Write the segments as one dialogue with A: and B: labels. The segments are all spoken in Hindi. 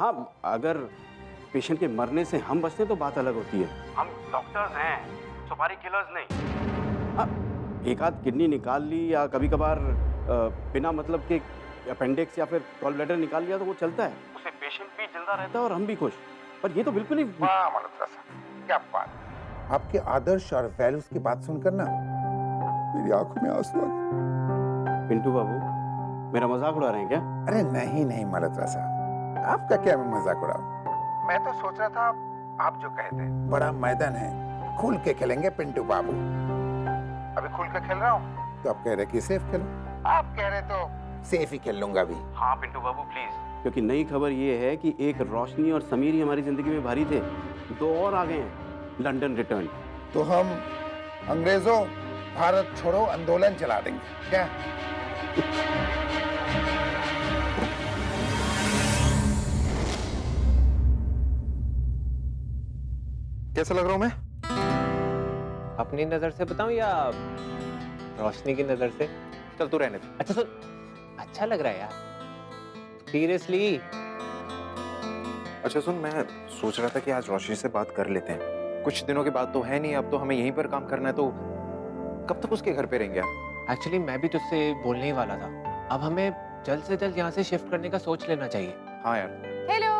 A: हाँ, अगर पेशेंट के मरने से हम बचते तो बात अलग होती है। हम डॉक्टर्स हैं, सुपारी किलर्स नहीं। हाँ, एक आध किडनी निकाल ली या कभी कभार बिना मतलब के अपेंडिक्स या फिर गॉल ब्लैडर निकाल लिया तो वो चलता है, उससे पेशेंट भी जिंदा रहता है और हम भी खुश। पर ये तो बिल्कुल ही
B: वाह मल्होत्रा साहब, क्या बात। आपके आदर्श और वैल्यूज की बात सुनकर ना मेरी आंखों में आंसू आ गए।
A: पिंटू बाबू, मेरा मजाक उड़ा रहे हैं क्या?
B: अरे नहीं नहीं मल्होत्रा साहब, आपका क्या मैं मजाक उड़ाऊं। मैं तो सोच रहा था आप जो कहते हैं बड़ा मैदान है, खुल के खेलेंगे पिंटू बाबू। अभी खुल के खेल रहा हूँ तो आप कह रहे कि सेफ खेलो, आप कह रहे तो सेफ ही खेल लूंगा अभी।
A: हाँ पिंटू बाबू प्लीज, क्योंकि नई खबर ये है कि एक रोशनी और समीर ही हमारी जिंदगी में भारी थे, 2 और आ गए हैं लंदन रिटर्न।
B: तो हम अंग्रेजों भारत छोड़ो आंदोलन चला देंगे क्या?
C: कैसा लग रहा हूं मैं?
D: अपनी नजर से बताऊं या रोशनी की नजर से?
C: चल तू रहने दे।
D: अच्छा तो अच्छा लग रहा है यार, सीरियसली।
C: अच्छा सुन, मैं सोच रहा था कि आज रोशनी से बात कर लेते हैं। कुछ दिनों के बाद तो है नहीं, अब तो हमें यहीं पर काम करना है, तो कब तक उसके घर पे रहेंगे यार?
D: एक्चुअली मैं भी तुझसे बोलने ही वाला था, अब हमें जल्द से जल्द यहाँ से शिफ्ट करने का सोच लेना चाहिए।
C: हाँ यार।
E: हेलो,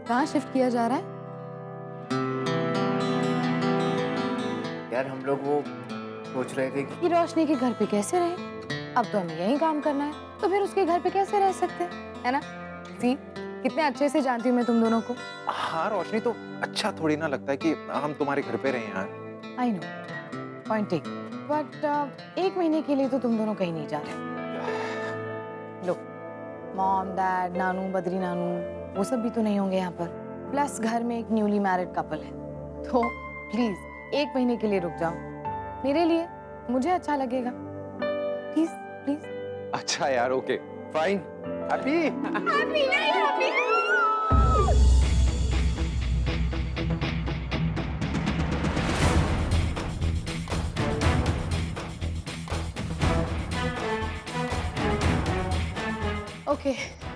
E: कहाँ शिफ्ट किया जा रहा है?
D: यार हम लोग वो सोच रहे थे
E: कि रोशनी के घर पे कैसे रहे? अब तो हमें यहीं काम करना है, तो फिर उसके घर पे कैसे रह सकते हैं, है ना? सी, कितने अच्छे से जानती हूँ मैं तुम दोनों को।
C: हाँ रोशनी, तो अच्छा थोड़ी ना लगता है कि हम तुम्हारे घर पे रहे यार।
E: I know, point take, but 1 महीने के लिए तो तुम दोनों कहीं नहीं जा रहे। लो, मॉम, डैड, नानू, बद्री नानू, वो सब भी तो नहीं होंगे यहाँ पर। प्लस घर में एक न्यूली मैरिड कपल है, तो प्लीज 1 महीने के लिए रुक जाओ, मेरे लिए, मुझे अच्छा लगेगा। Please please.
C: अच्छा यार, ओके फाइन। अभी
E: okay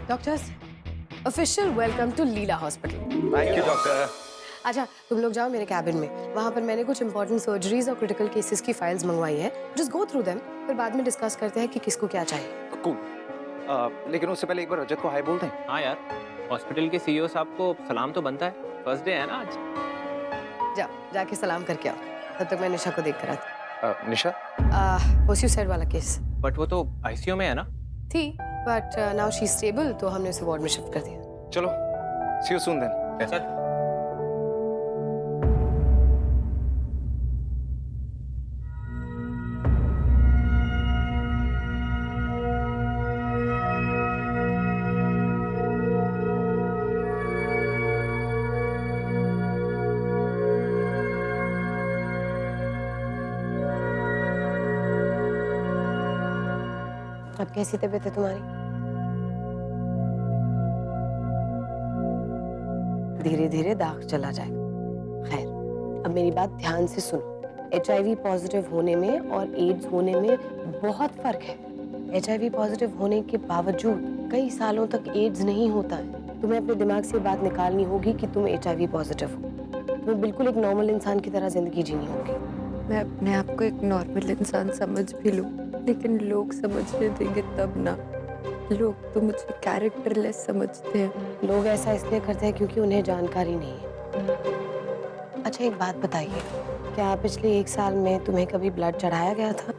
E: doctors, official welcome to Leela hospital.
C: Thank you doctor.
E: अच्छा तुम लोग जाओ मेरे कैबिन में, वहाँ पर मैंने कुछ इंपॉर्टेंट सर्जरीज और क्रिटिकल केसेस की फाइल्स मंगवाई है। जस्ट गो थ्रू देम, फिर बाद में डिस्कस करते हैं कि किसको क्या चाहिए।
C: कूल। लेकिन उससे पहले एक बार रजत को हाय बोल दें।
D: हाँ यार, हॉस्पिटल के सीईओ साहब को सलाम तो बनता है, फर्स्ट डे है ना आज।
E: जाके सलाम करके आओ, तब तक मैं निशा को देख कर आती।
C: निशा?
E: पोस्यू साइड वाला केस
D: बट वो तो आईसीयू में है ना?
E: थी, बट नाउ शी स्टेबल, तो हमने उसे वार्ड में शिफ्ट कर दिया।
C: चलो, सी यू सून देन।
D: कैसा?
E: अब कैसी तबीयत है तुम्हारी? धीरे धीरे दाग चला जाएगा। खैर, अब मेरी बात ध्यान से सुनो। HIV पॉजिटिव होने में और एड्स होने में बहुत फर्क है। HIV पॉजिटिव होने के बावजूद कई सालों तक एड्स नहीं होता है। तुम्हें अपने दिमाग से बात निकालनी होगी कि तुम HIV पॉजिटिव हो। तुम्हें बिल्कुल एक नॉर्मल इंसान की तरह जिंदगी जीनी होगी।
F: मैं अपने आप को एक नॉर्मल इंसान समझ भी लूं, लेकिन लोग समझने देंगे तब ना। लोग तो मुझे कैरेक्टरलेस समझते हैं।
E: लोग ऐसा इसलिए करते हैं क्योंकि उन्हें जानकारी नहीं है। अच्छा एक बात बताइए, क्या पिछले 1 साल में तुम्हें कभी ब्लड चढ़ाया गया था?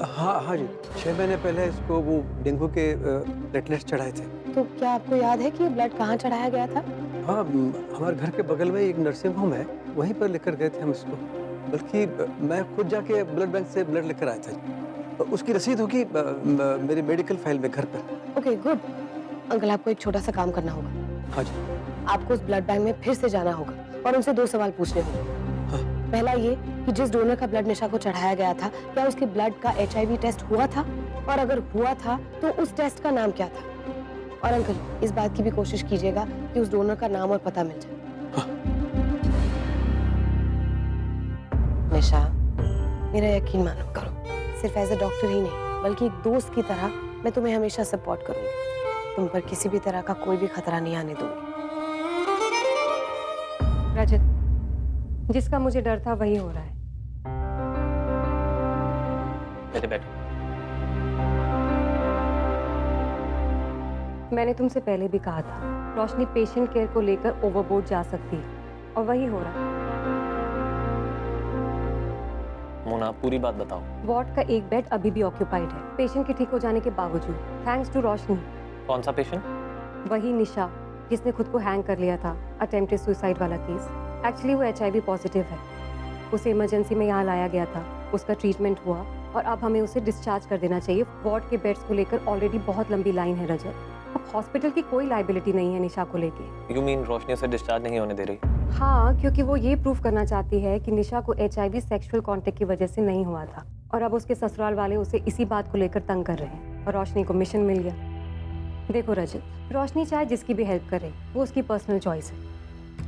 G: हाँ जी, 6 महीने पहले इसको वो डेंगू के प्लेटलेट्स चढ़ाए थे।
E: तो क्या आपको याद है कि ये ब्लड कहाँ चढ़ाया गया था?
G: हाँ, हमारे घर के बगल में एक नर्सिंग होम है, वहीं पर लेकर गए थे हम इसको। बल्कि मैं खुद जाके ब्लड बैंक से ब्लड लेकर आया था। उसकी रसीद होगी मेरी मेडिकल फाइल में घर पर।
E: Okay good. अंकल आपको एक छोटा सा काम करना होगा।
G: हाँ जी।
E: आपको उस ब्लड बैंक में फिर से जाना होगा और उनसे 2 सवाल पूछने होंगे।
G: हाँ।
E: पहला ये कि जिस डोनर का ब्लड निशा को चढ़ाया गया था, क्या उसके ब्लड का HIV टेस्ट हुआ था? और अगर हुआ था तो उस टेस्ट का नाम क्या था? और अंकल इस बात की भी कोशिश कीजिएगा कि उस डोनर का नाम और पता मिल जाए।
G: हाँ।
E: निशा, मेरा यकीन मानो करो, सिर्फ एज ए डॉक्टर ही नहीं बल्कि एक दोस्त की तरह मैं तुम्हें हमेशा सपोर्ट करूंगी। तुम पर किसी भी तरह का कोई भी खतरा नहीं आने दूंगी।
H: रजत, जिसका मुझे डर था वही हो रहा है।
D: बैठो।
H: मैंने तुमसे पहले भी कहा था, रोशनी पेशेंट केयर को लेकर ओवरबोर्ड जा सकती है और वही हो रहा है।
D: मोना, पूरी बात बताओ।
H: वार्ड का एक बेड अभी भी ऑक्यूपाइड है, पेशेंट के ठीक हो जाने के बावजूद, थैंक्स टू रोशनी।
D: कौन सा पेशेंट?
H: वही निशा, जिसने खुद को हैंग कर लिया था, अटेम्प्टेड सुसाइड वाला केस। एक्चुअली वो HIV पॉजिटिव है। उसे इमरजेंसी में यहाँ लाया गया था, उसका ट्रीटमेंट हुआ और अब हमें उसे डिस्चार्ज कर देना चाहिए। वार्ड के बेड्स को लेकर ऑलरेडी बहुत लंबी लाइन है रजत। अब हॉस्पिटल की कोई लाइबिलिटी नहीं है निशा को लेके।
D: यू मीन रोशनी उसे डिस्चार्ज नहीं होने दे रही?
H: हाँ, क्योंकि वो ये प्रूव करना चाहती है कि निशा को HIV सेक्सुअल कांटेक्ट की वजह से नहीं हुआ था और अब उसके ससुराल वाले उसे इसी बात को लेकर तंग कर रहे हैं और रोशनी को मिशन मिल गया। देखो रजत, रोशनी चाहे जिसकी भी हेल्प करे, वो उसकी पर्सनल चॉइस है,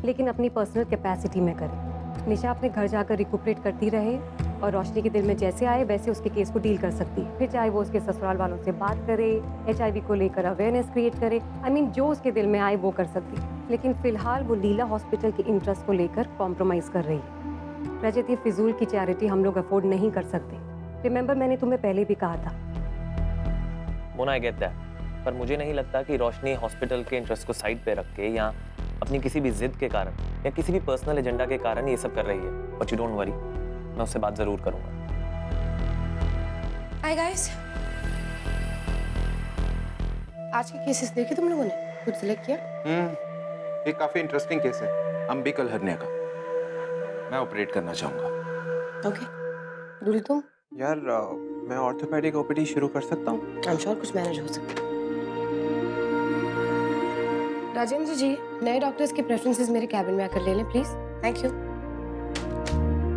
H: लेकिन अपनी पर्सनल कैपेसिटी में करे। निशा अपने घर जाकर रिकूपरेट करती रहे और रोशनी के दिल में जैसे आए वैसे उसके केस को डील कर सकती है। फिर चाहे वो उसके ससुराल वालों से बात करे, HIV को लेकर अवेयरनेस क्रिएट करे, जो उसके दिल में आए वो कर सकती है। लेकिन फिलहाल वो लीला हॉस्पिटल के इंटरेस्ट को लेकर कॉम्प्रोमाइज कर रही है। रजत, ये फिजूल की चैरिटी हम लोग अफोर्ड नहीं कर सकते। रिमेंबर, मैंने तुम्हें पहले भी कहा था।
D: मोना, आई गेट दैट, पर मुझे नहीं लगता कि रोशनी हॉस्पिटल के इंटरेस्ट को साइड पे रख के या अपनी किसी भी जिद के कारण या किसी भी पर्सनल एजेंडा के कारण ये सब कर रही है। बट यू डोंट वरी, मैं उससे बात जरूर करूंगा।
I: हाय गाइस, आज के केसेस देखे तुम लोगों ने? कुछ सिलेक्ट किया?
C: ये काफी इंटरेस्टिंग केस है, अम्बिकल हर्निया का। मैं ऑपरेट करना चाहूंगा।
I: ओके, दूरी तुम?
C: यार मैं ऑर्थोपेडिक OPD शुरू कर सकता हूँ?
I: आई एम श्योर कुछ मैनेज हो सकता है। राजेंद्र जी, नए डॉक्टर्स के प्रेफरेंसेस मेरे कैबिन में आकर ले लें प्लीज। Thank you.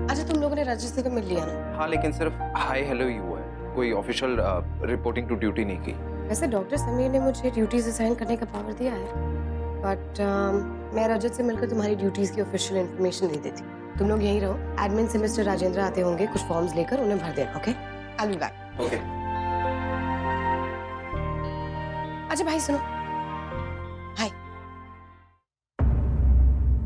I: अच्छा, तुम लोगों ने रजत से तो मिल लिया ना?
C: हाँ, लेकिन सिर्फ हाय हेलो ही हुआ है, कोई ऑफिशियल रिपोर्टिंग टू ड्यूटी नहीं की।
I: वैसे डॉक्टर समीर ने मुझे ड्यूटीज असाइन करने का पावर दिया है, बट मैं रजत से मिलकर तुम्हारी ड्यूटीज की ऑफिशियल इन्फॉर्मेशन नहीं देती। तुम लोग यहीं रहो, एडमिन से मिस्टर राजेंद्र आते होंगे, कुछ फॉर्म्स लेकर उन्हें भर देना। Okay, I will be back.
C: Okay.
I: अच्छा भाई सुनो, हाय।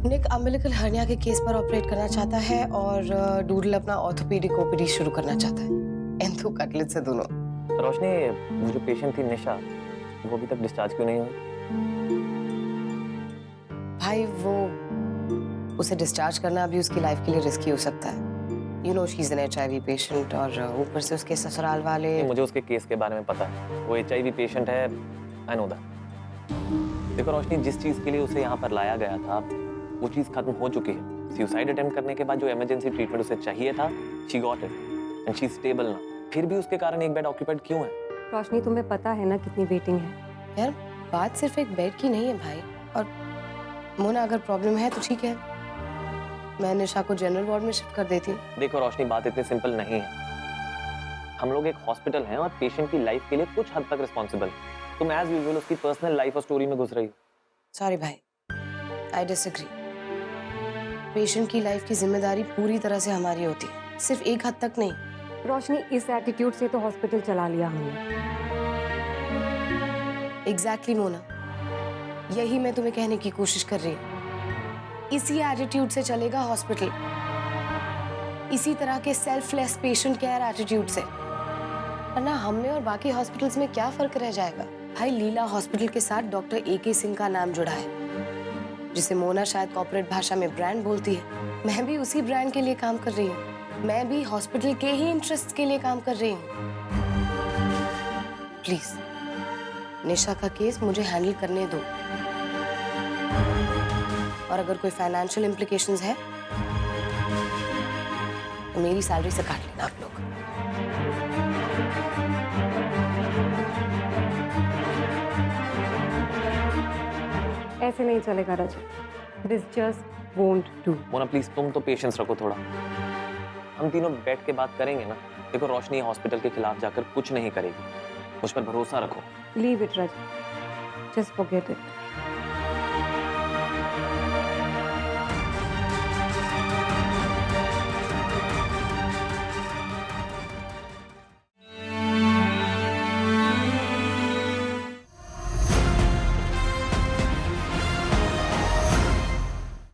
I: निक अम्बिलिकल हर्निया के केस पर ऑपरेट करना चाहता है और डूडल अपना ऑर्थोपेडिक OPD शुरू करना चाहता है। एंथो कटलेट से दोनों।
D: रोशनी, वो जो पेशेंट थी निशा, वो अभी तक डिस्चार्ज क्यों नहीं हुई?
I: भाई वो उसे डिस्चार्ज करना अभी उसकी लाइफ के लिए रिस्की हो सकता है। You know she is an HIV patient और ऊपर से उसके ससुराल वाले।
D: मुझे उसके केस के बारे में पता है, वो HIV पेशेंट है, आई नो दैट। देखो रोशनी, जिस चीज के लिए उसे यहाँ पर लाया गया था वो चीज खत्म हो चुकी है। सुसाइड अटेम्प्ट करने के बाद जो इमरजेंसी ट्रीटमेंट उसे चाहिए था, she got it and she is stable now. फिर भी उसके कारण एक बेड ऑक्यूपाइड क्यों है?
H: रोशनी, तुम्हें पता है ना कितनी वेटिंग है?
I: यार बात सिर्फ एक बेड की नहीं है भाई। और मोना, अगर प्रॉब्लम है तो ठीक है, मैं निशा को जनरल वार्ड में शिफ्ट कर देती।
D: देखो रोशनी, बात इतनी सिंपल नहीं है। हम लोग एक हॉस्पिटल हैं और पेशेंट की लाइफ के लिए कुछ हद तक रिस्पॉन्सिबल। तुम एज यूजुअल उसकी पर्सनल लाइफ और स्टोरी में घुस रही हो।
I: सॉरी भाई, आई डिसएग्री। पेशेंट की लाइफ की जिम्मेदारी पूरी तरह से हमारी होती है, सिर्फ एक हद तक नहीं।
H: रोशनी, इस एटीट्यूड से तो हॉस्पिटल चला लिया हमने।
I: एग्जैक्टली मोना, यही मैं तुम्हें कहने की कोशिश कर रही हूँ। इसी एटीट्यूड से चलेगा हॉस्पिटल, इसी तरह के सेल्फलेस पेशेंट केयर एटीट्यूड से। वरना हम में और बाकी हॉस्पिटल्स में क्या फर्क रह जाएगा? भाई लीला हॉस्पिटल के साथ डॉक्टर AK सिंह का नाम जुड़ा है, जिसे मोना शायद कॉर्पोरेट भाषा में ब्रांड बोलती है। मैं भी उसी ब्रांड के लिए काम कर रही हूँ, मैं भी हॉस्पिटल के ही इंटरेस्ट के लिए काम कर रही हूँ। प्लीज निशा का केस मुझे हैंडल करने दो, और अगर कोई फाइनेंशियल इम्प्लीकेशंस है तो मेरी सैलरी से काट लेना आप लोग।
H: ऐसे नहीं चलेगा Rajat, this just won't do.
D: Mona please, तुम तो पेशेंस रखो थोड़ा, हम तीनों बैठ के बात करेंगे ना। देखो रोशनी हॉस्पिटल के खिलाफ जाकर कुछ नहीं करेगी, मुझ पर भरोसा रखो।
H: Leave it Rajat, just forget it.